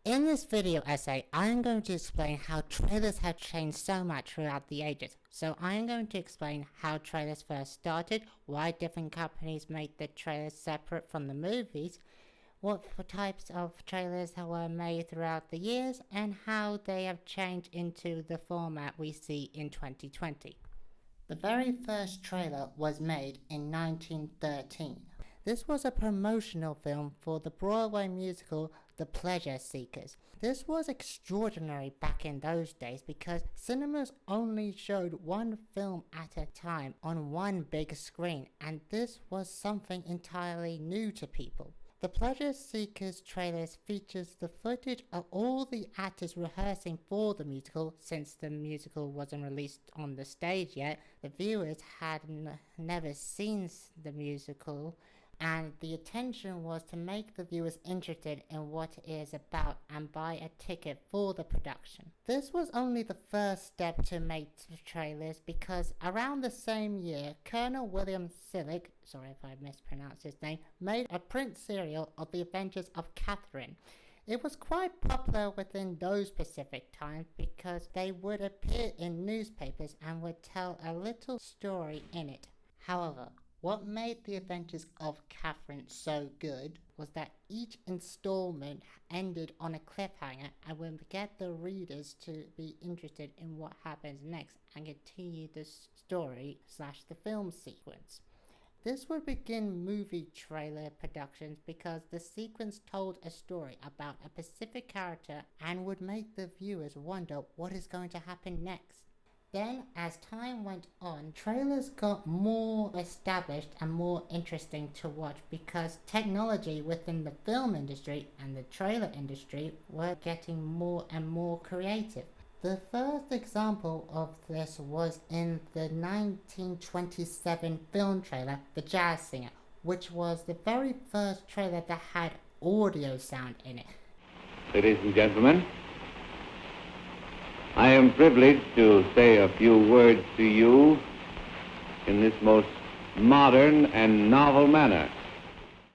In this video essay, I am going to explain how trailers have changed so much throughout the ages. So I am going to explain how trailers first started, why different companies made the trailers separate from the movies, what types of trailers were made throughout the years, and how they have changed into the format we see in 2020. The very first trailer was made in 1913. This was a promotional film for the Broadway musical The Pleasure Seekers. This was extraordinary back in those days because cinemas only showed one film at a time on one big screen, and this was something entirely new to people. The Pleasure Seekers trailers features the footage of all the actors rehearsing for the musical. Since the musical wasn't released on the stage yet, the viewers had never seen the musical, and the intention was to make the viewers interested in what it is about and buy a ticket for the production. This was only the first step to make trailers because around the same year, Colonel William Sillick, sorry if I mispronounced his name, made a print serial of the adventures of Catherine. It was quite popular within those specific times because they would appear in newspapers and would tell a little story in it. However, what made the adventures of Catherine so good was that each installment ended on a cliffhanger and would get the readers to be interested in what happens next and continue the story / the film sequence. This would begin movie trailer productions because the sequence told a story about a specific character and would make the viewers wonder what is going to happen next. Then, as time went on, trailers got more established and more interesting to watch because technology within the film industry and the trailer industry were getting more and more creative. The first example of this was in the 1927 film trailer, The Jazz Singer, which was the very first trailer that had audio sound in it. Ladies and gentlemen, I am privileged to say a few words to you in this most modern and novel manner.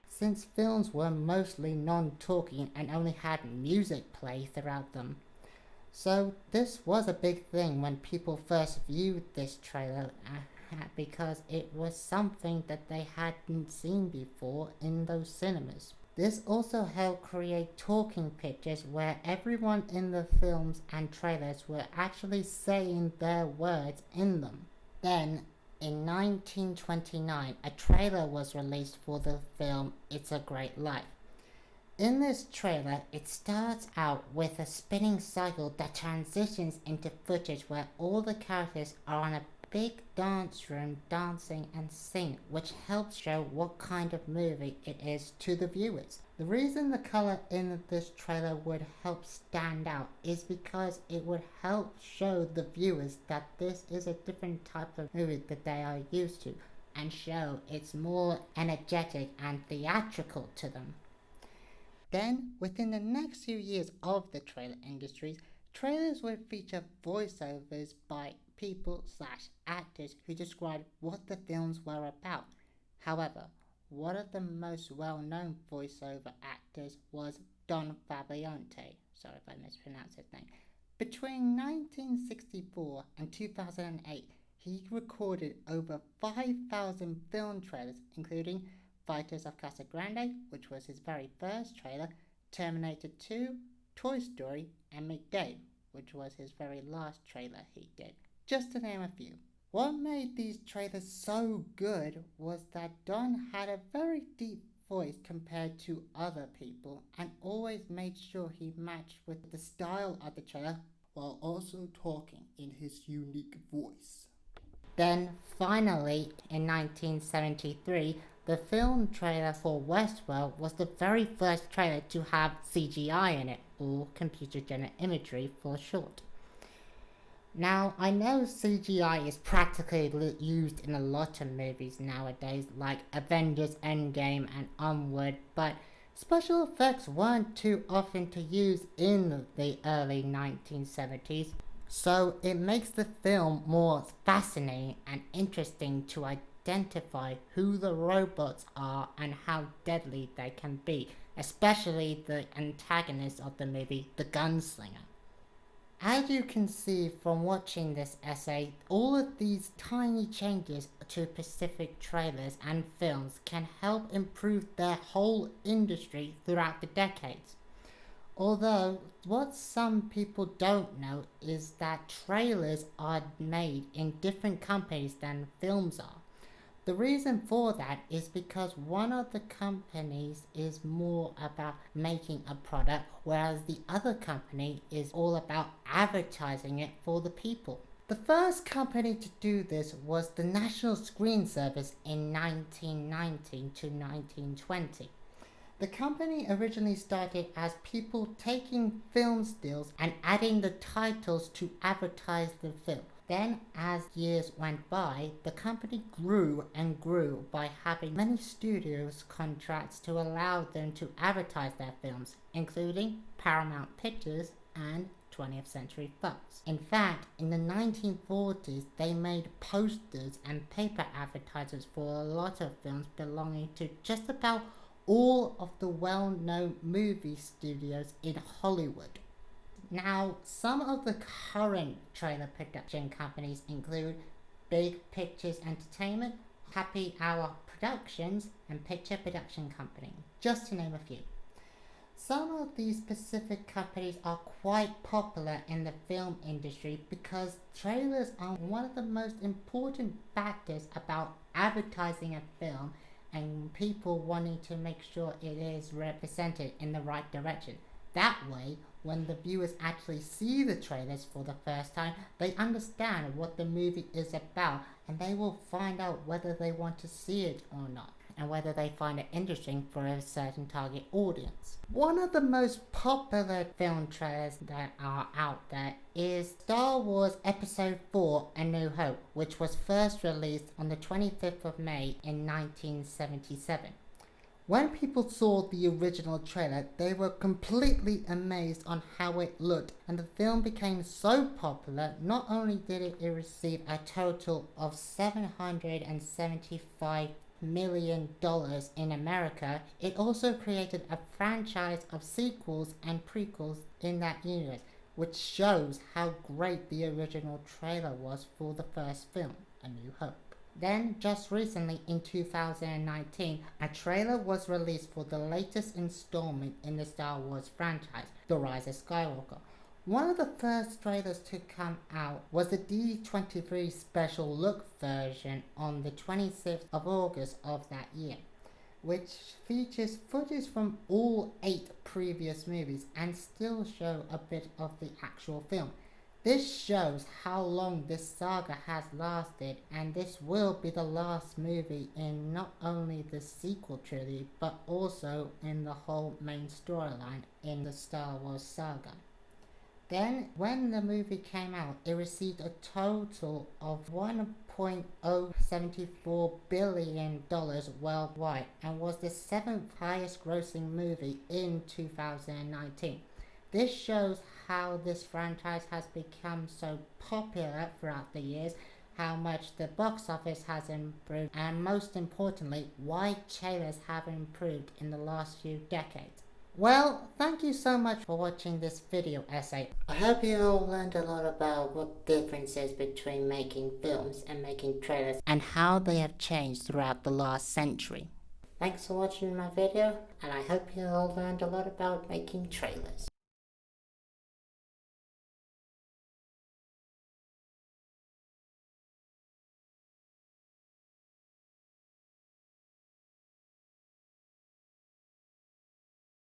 Since films were mostly non-talking and only had music play throughout them. So this was a big thing when people first viewed this trailer because it was something that they hadn't seen before in those cinemas. This also helped create talking pictures where everyone in the films and trailers were actually saying their words in them. Then, in 1929, a trailer was released for the film It's a Great Life. In this trailer, it starts out with a spinning cycle that transitions into footage where all the characters are on a big dance room dancing and singing, which helps show what kind of movie it is to the viewers. The reason the color in this trailer would help stand out is because it would help show the viewers that this is a different type of movie that they are used to, and show it's more energetic and theatrical to them. Then, within the next few years of the trailer industries, trailers would feature voiceovers by people / actors who described what the films were about. However, one of the most well-known voiceover actors was Don LaFontaine. Sorry if I mispronounced his name. Between 1964 and 2008, he recorded over 5,000 film trailers, including Fighters of Casa Grande, which was his very first trailer, Terminator 2, Toy Story, and McDade, which was his very last trailer he did, just to name a few. What made these trailers so good was that Don had a very deep voice compared to other people and always made sure he matched with the style of the trailer while also talking in his unique voice. Then, finally, in 1973, the film trailer for Westworld was the very first trailer to have CGI in it, or computer-generated imagery for short. Now, I know CGI is practically used in a lot of movies nowadays, like Avengers Endgame and onward, but special effects weren't too often to use in the early 1970s, so it makes the film more fascinating and interesting to identify who the robots are and how deadly they can be. especially the antagonist of the movie, the gunslinger. As you can see from watching this essay, all of these tiny changes to specific trailers and films can help improve their whole industry throughout the decades. Although, what some people don't know is that trailers are made in different companies than films are. The reason for that is because one of the companies is more about making a product, whereas the other company is all about advertising it for the people. The first company to do this was the National Screen Service in 1919 to 1920. The company originally started as people taking film stills and adding the titles to advertise the film. Then, as years went by, the company grew and grew by having many studios contracts to allow them to advertise their films, including Paramount Pictures and 20th Century Fox. In fact, in the 1940s, they made posters and paper advertisements for a lot of films belonging to just about all of the well-known movie studios in Hollywood. Now, some of the current trailer production companies include Big Pictures Entertainment, Happy Hour Productions, and Picture Production Company, just to name a few. Some of these specific companies are quite popular in the film industry because trailers are one of the most important factors about advertising a film and people wanting to make sure it is represented in the right direction. That way, when the viewers actually see the trailers for the first time, they understand what the movie is about and they will find out whether they want to see it or not, and whether they find it interesting for a certain target audience. One of the most popular film trailers that are out there is Star Wars Episode 4 A New Hope, which was first released on the 25th of May in 1977. When people saw the original trailer, they were completely amazed on how it looked, and the film became so popular, not only did it receive a total of $775 million in America, it also created a franchise of sequels and prequels in that universe, which shows how great the original trailer was for the first film, A New Hope. Then, just recently in 2019, a trailer was released for the latest installment in the Star Wars franchise, The Rise of Skywalker. One of the first trailers to come out was the D23 special look version on the 26th of August of that year, which features footage from all 8 previous movies and still show a bit of the actual film. This shows how long this saga has lasted, and this will be the last movie in not only the sequel trilogy, but also in the whole main storyline in the Star Wars saga. Then, when the movie came out, it received a total of $1.074 billion worldwide and was the 7th highest grossing movie in 2019. This shows how this franchise has become so popular throughout the years, how much the box office has improved, and most importantly, why trailers have improved in the last few decades. Well, thank you so much for watching this video essay. I hope you all learned a lot about what differences between making films and making trailers and how they have changed throughout the last century. Thanks for watching my video, and I hope you all learned a lot about making trailers.